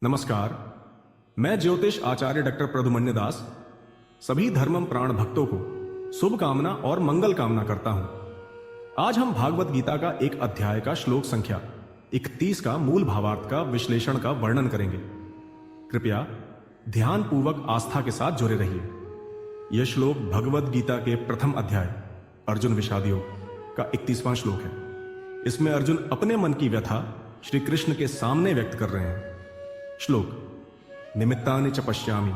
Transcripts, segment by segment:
नमस्कार। मैं ज्योतिष आचार्य डॉक्टर प्रदुमन्य दास सभी धर्मम प्राण भक्तों को शुभ कामना और मंगल कामना करता हूं। आज हम भागवत गीता का एक अध्याय का श्लोक संख्या 31 का मूल भावार्थ का विश्लेषण का वर्णन करेंगे। कृपया ध्यान पूर्वक आस्था के साथ जुड़े रहिए। यह श्लोक भगवत गीता के प्रथम अध्याय अर्जुन विषाद योग का 31वां श्लोक है। इसमें अर्जुन अपने मन की व्यथा श्री कृष्ण के सामने व्यक्त कर रहे हैं। श्लोक: निमित्तानि च पश्यामि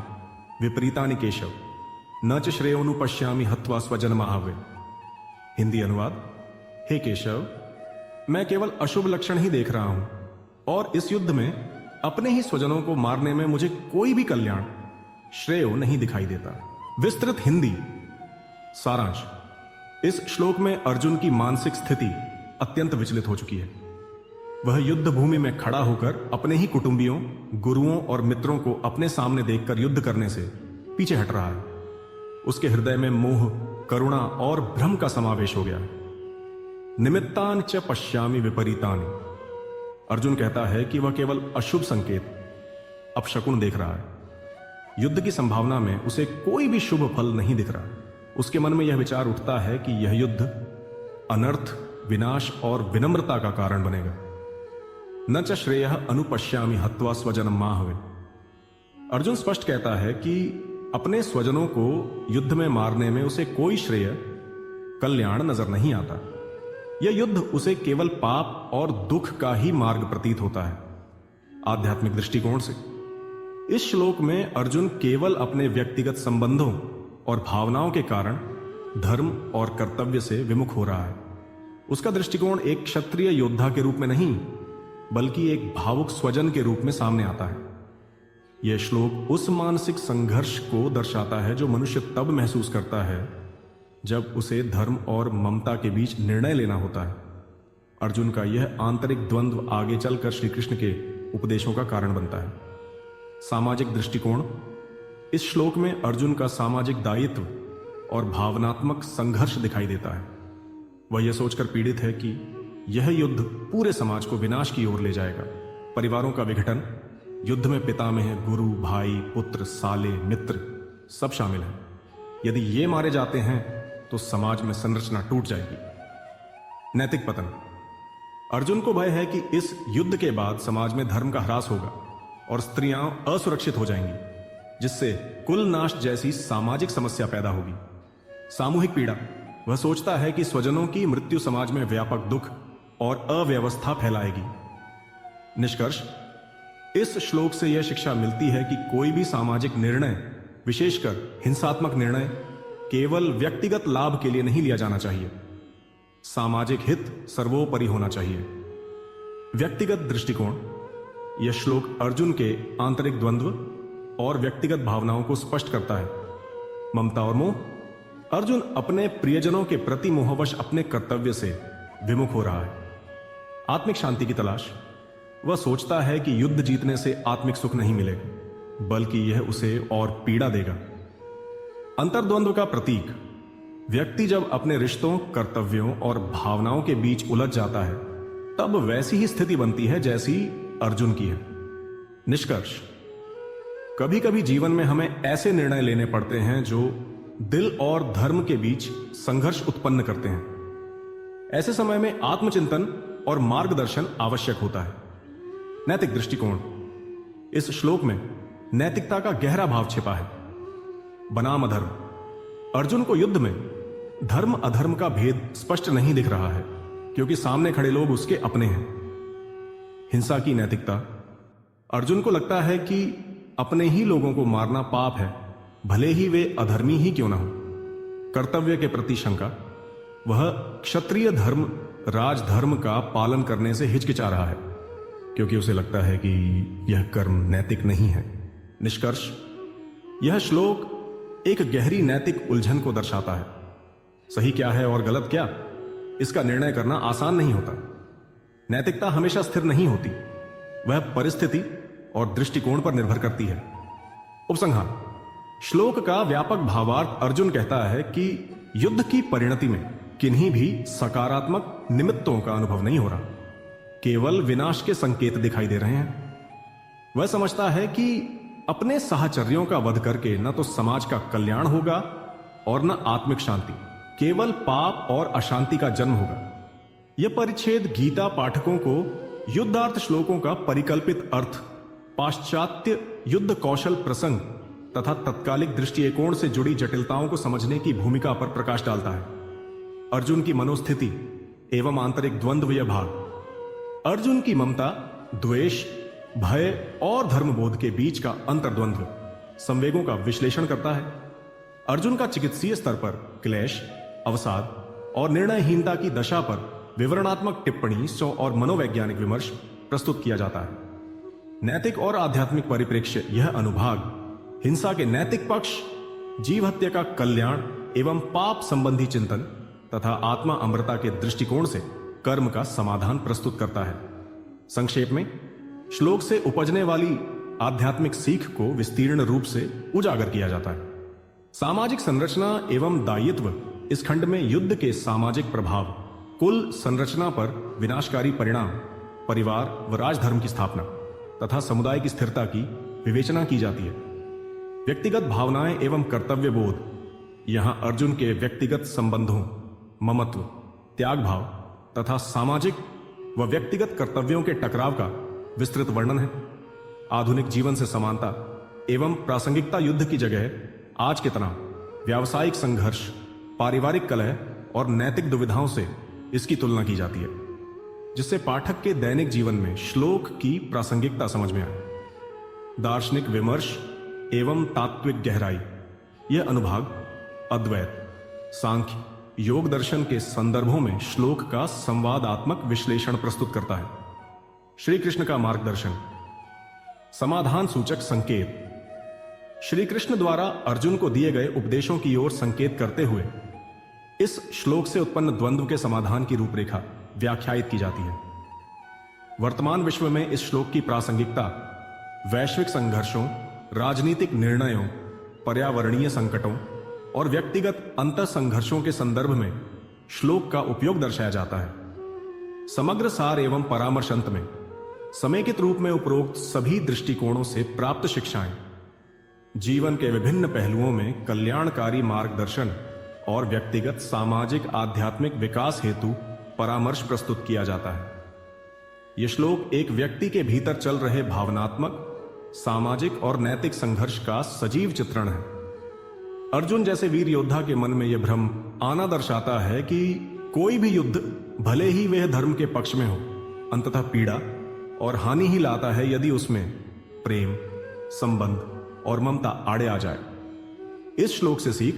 विपरीतानि केशव न च श्रेयोनु पश्यामि हत्वा स्वजन महावे। हिंदी अनुवाद: हे केशव, मैं केवल अशुभ लक्षण ही देख रहा हूं और इस युद्ध में अपने ही स्वजनों को मारने में मुझे कोई भी कल्याण श्रेय नहीं दिखाई देता। विस्तृत हिंदी सारांश: इस श्लोक में अर्जुन की मानसिक स्थिति अत्यंत विचलित हो चुकी है। वह युद्ध भूमि में खड़ा होकर अपने ही कुटुंबियों, गुरुओं और मित्रों को अपने सामने देखकर युद्ध करने से पीछे हट रहा है। उसके हृदय में मोह, करुणा और भ्रम का समावेश हो गया है। निमित्तान च पश्यामि विपरीतानि। अर्जुन कहता है कि वह केवल अशुभ संकेत, अपशकुन देख रहा है। युद्ध की संभावना में उसे कोई भी शुभ फल नहीं दिख रहा। उसके मन में यह विचार उठता है कि यह युद्ध अनर्थ, विनाश और विनम्रता का कारण बनेगा। न च श्रेयः अनुपश्यामि हत्वा स्वजनम माहवे। अर्जुन स्पष्ट कहता है कि अपने स्वजनों को युद्ध में मारने में उसे कोई श्रेय, कल्याण नजर नहीं आता। यह युद्ध उसे केवल पाप और दुख का ही मार्ग प्रतीत होता है। आध्यात्मिक दृष्टिकोण से इस श्लोक में अर्जुन केवल अपने व्यक्तिगत संबंधों और भावनाओं के कारण धर्म और कर्तव्य से विमुख हो रहा है। उसका दृष्टिकोण एक क्षत्रिय योद्धा के रूप में नहीं, बल्कि एक भावुक स्वजन के रूप में सामने आता है। यह श्लोक उस मानसिक संघर्ष को दर्शाता है जो मनुष्य तब महसूस करता है जब उसे धर्म और ममता के बीच निर्णय लेना होता है। अर्जुन का यह आंतरिक द्वंद्व आगे चलकर श्री कृष्ण के उपदेशों का कारण बनता है। सामाजिक दृष्टिकोण: इस श्लोक में अर्जुन का सामाजिक दायित्व और भावनात्मक संघर्ष दिखाई देता है। वह यह सोचकर पीड़ित है कि यह युद्ध पूरे समाज को विनाश की ओर ले जाएगा। परिवारों का विघटन, युद्ध में पितामह, गुरु, भाई, पुत्र, साले, मित्र सब शामिल हैं। यदि ये मारे जाते हैं तो समाज में संरचना टूट जाएगी। नैतिक पतन: अर्जुन को भय है कि इस युद्ध के बाद समाज में धर्म का ह्रास होगा और स्त्रियां असुरक्षित हो जाएंगी, जिससे कुल नाश जैसी सामाजिक समस्या पैदा होगी। सामूहिक पीड़ा: वह सोचता है कि स्वजनों की मृत्यु समाज में व्यापक दुख और अव्यवस्था फैलाएगी। निष्कर्ष: इस श्लोक से यह शिक्षा मिलती है कि कोई भी सामाजिक निर्णय, विशेषकर हिंसात्मक निर्णय, केवल व्यक्तिगत लाभ के लिए नहीं लिया जाना चाहिए। सामाजिक हित सर्वोपरि होना चाहिए। व्यक्तिगत दृष्टिकोण: यह श्लोक अर्जुन के आंतरिक द्वंद्व और व्यक्तिगत भावनाओं को स्पष्ट करता है। ममता और मोह: अर्जुन अपने प्रियजनों के प्रति मोहवश अपने कर्तव्य से विमुख हो रहा है। आत्मिक शांति की तलाश: वह सोचता है कि युद्ध जीतने से आत्मिक सुख नहीं मिलेगा, बल्कि यह उसे और पीड़ा देगा। अंतर्द्वंद्व का प्रतीक: व्यक्ति जब अपने रिश्तों, कर्तव्यों और भावनाओं के बीच उलझ जाता है, तब वैसी ही स्थिति बनती है जैसी अर्जुन की है। निष्कर्ष: कभी कभी जीवन में हमें ऐसे निर्णय लेने पड़ते हैं जो दिल और धर्म के बीच संघर्ष उत्पन्न करते हैं। ऐसे समय में आत्मचिंतन और मार्गदर्शन आवश्यक होता है। नैतिक दृष्टिकोण: इस श्लोक में नैतिकता का गहरा भाव छिपा है। बनाम अधर्म: अर्जुन को युद्ध में धर्म अधर्म का भेद स्पष्ट नहीं दिख रहा है, क्योंकि सामने खड़े लोग उसके अपने हैं। हिंसा की नैतिकता: अर्जुन को लगता है कि अपने ही लोगों को मारना पाप है, भले ही वे अधर्मी ही क्यों ना हो। कर्तव्य के प्रति शंका: वह क्षत्रिय धर्म, राजधर्म का पालन करने से हिचकिचा रहा है, क्योंकि उसे लगता है कि यह कर्म नैतिक नहीं है। निष्कर्ष: यह श्लोक एक गहरी नैतिक उलझन को दर्शाता है। सही क्या है और गलत क्या, इसका निर्णय करना आसान नहीं होता। नैतिकता हमेशा स्थिर नहीं होती, वह परिस्थिति और दृष्टिकोण पर निर्भर करती है। उपसंहार: श्लोक का व्यापक भावार्थ: अर्जुन कहता है कि युद्ध की परिणति में किन्हीं भी सकारात्मक निमित्तों का अनुभव नहीं हो रहा, केवल विनाश के संकेत दिखाई दे रहे हैं। वह समझता है कि अपने साहचर्यों का वध करके न तो समाज का कल्याण होगा और न आत्मिक शांति, केवल पाप और अशांति का जन्म होगा। यह परिच्छेद गीता पाठकों को युद्धार्थ श्लोकों का परिकल्पित अर्थ, पाश्चात्य युद्ध कौशल प्रसंग तथा तत्कालिक दृष्टिकोण से जुड़ी जटिलताओं को समझने की भूमिका पर प्रकाश डालता है। अर्जुन की मनोस्थिति एवं आंतरिक द्वंद्व यह भाग, अर्जुन की ममता, द्वेष, भय और धर्मबोध के बीच का अंतर्द्वंद्व संवेगों का विश्लेषण करता है। अर्जुन का चिकित्सीय स्तर पर क्लेश, अवसाद और निर्णयहीनता की दशा पर विवरणात्मक टिप्पणी और मनोवैज्ञानिक विमर्श प्रस्तुत किया जाता है। नैतिक और आध्यात्मिक परिप्रेक्ष्य यह अनुभाग हिंसा के नैतिक पक्ष, जीव हत्या का कल्याण एवं पाप संबंधी चिंतन तथा आत्मा अमरता के दृष्टिकोण से कर्म का समाधान प्रस्तुत करता है। संक्षेप में, श्लोक से उपजने वाली आध्यात्मिक सीख को विस्तीर्ण रूप से उजागर किया जाता है। सामाजिक संरचना एवं दायित्व इस खंड में युद्ध के सामाजिक प्रभाव, कुल संरचना पर विनाशकारी परिणाम, परिवार व राजधर्म की स्थापना तथा समुदाय की स्थिरता की विवेचना की जाती है। व्यक्तिगत भावनाएं एवं कर्तव्य बोध, यहां अर्जुन के व्यक्तिगत संबंधों, ममत्व, त्याग भाव तथा सामाजिक व व्यक्तिगत कर्तव्यों के टकराव का विस्तृत वर्णन है। आधुनिक जीवन से समानता एवं प्रासंगिकता युद्ध की जगह आज के तनाव, व्यावसायिक संघर्ष, पारिवारिक कलह और नैतिक दुविधाओं से इसकी तुलना की जाती है, जिससे पाठक के दैनिक जीवन में श्लोक की प्रासंगिकता समझ में आए। दार्शनिक विमर्श एवं तात्विक गहराई, यह अनुभाग अद्वैत, सांख्य, योग दर्शन के संदर्भों में श्लोक का संवादात्मक विश्लेषण प्रस्तुत करता है। श्री कृष्ण का मार्गदर्शन, समाधान सूचक संकेत, श्री कृष्ण द्वारा अर्जुन को दिए गए उपदेशों की ओर संकेत करते हुए इस श्लोक से उत्पन्न द्वंद्व के समाधान की रूपरेखा व्याख्यायित की जाती है। वर्तमान विश्व में इस श्लोक की प्रासंगिकता वैश्विक संघर्षों, राजनीतिक निर्णयों, पर्यावरणीय संकटों और व्यक्तिगत अंतर संघर्षों के संदर्भ में श्लोक का उपयोग दर्शाया जाता है। समग्र सार एवं परामर्श अंत में समेकित रूप में उपरोक्त सभी दृष्टिकोणों से प्राप्त शिक्षाएं, जीवन के विभिन्न पहलुओं में कल्याणकारी मार्गदर्शन और व्यक्तिगत सामाजिक आध्यात्मिक विकास हेतु परामर्श प्रस्तुत किया जाता है। यह श्लोक एक व्यक्ति के भीतर चल रहे भावनात्मक, सामाजिक और नैतिक संघर्ष का सजीव चित्रण है। अर्जुन जैसे वीर योद्धा के मन में यह भ्रम आना दर्शाता है कि कोई भी युद्ध, भले ही वह धर्म के पक्ष में हो, अंततः पीड़ा और हानि ही लाता है यदि उसमें प्रेम, संबंध और ममता आड़े आ जाए। इस श्लोक से सीख,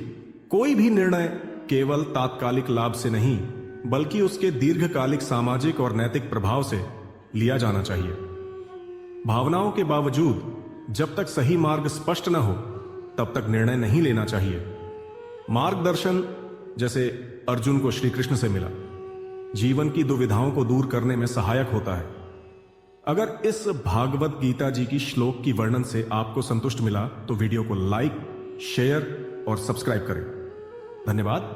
कोई भी निर्णय केवल तात्कालिक लाभ से नहीं बल्कि उसके दीर्घकालिक सामाजिक और नैतिक प्रभाव से लिया जाना चाहिए। भावनाओं के बावजूद जब तक सही मार्ग स्पष्ट न हो तब तक निर्णय नहीं लेना चाहिए। मार्गदर्शन जैसे अर्जुन को श्री कृष्ण से मिला, जीवन की दुविधाओं को दूर करने में सहायक होता है। अगर इस भागवत गीता जी की श्लोक की वर्णन से आपको संतुष्ट मिला तो वीडियो को लाइक, शेयर और सब्सक्राइब करें। धन्यवाद।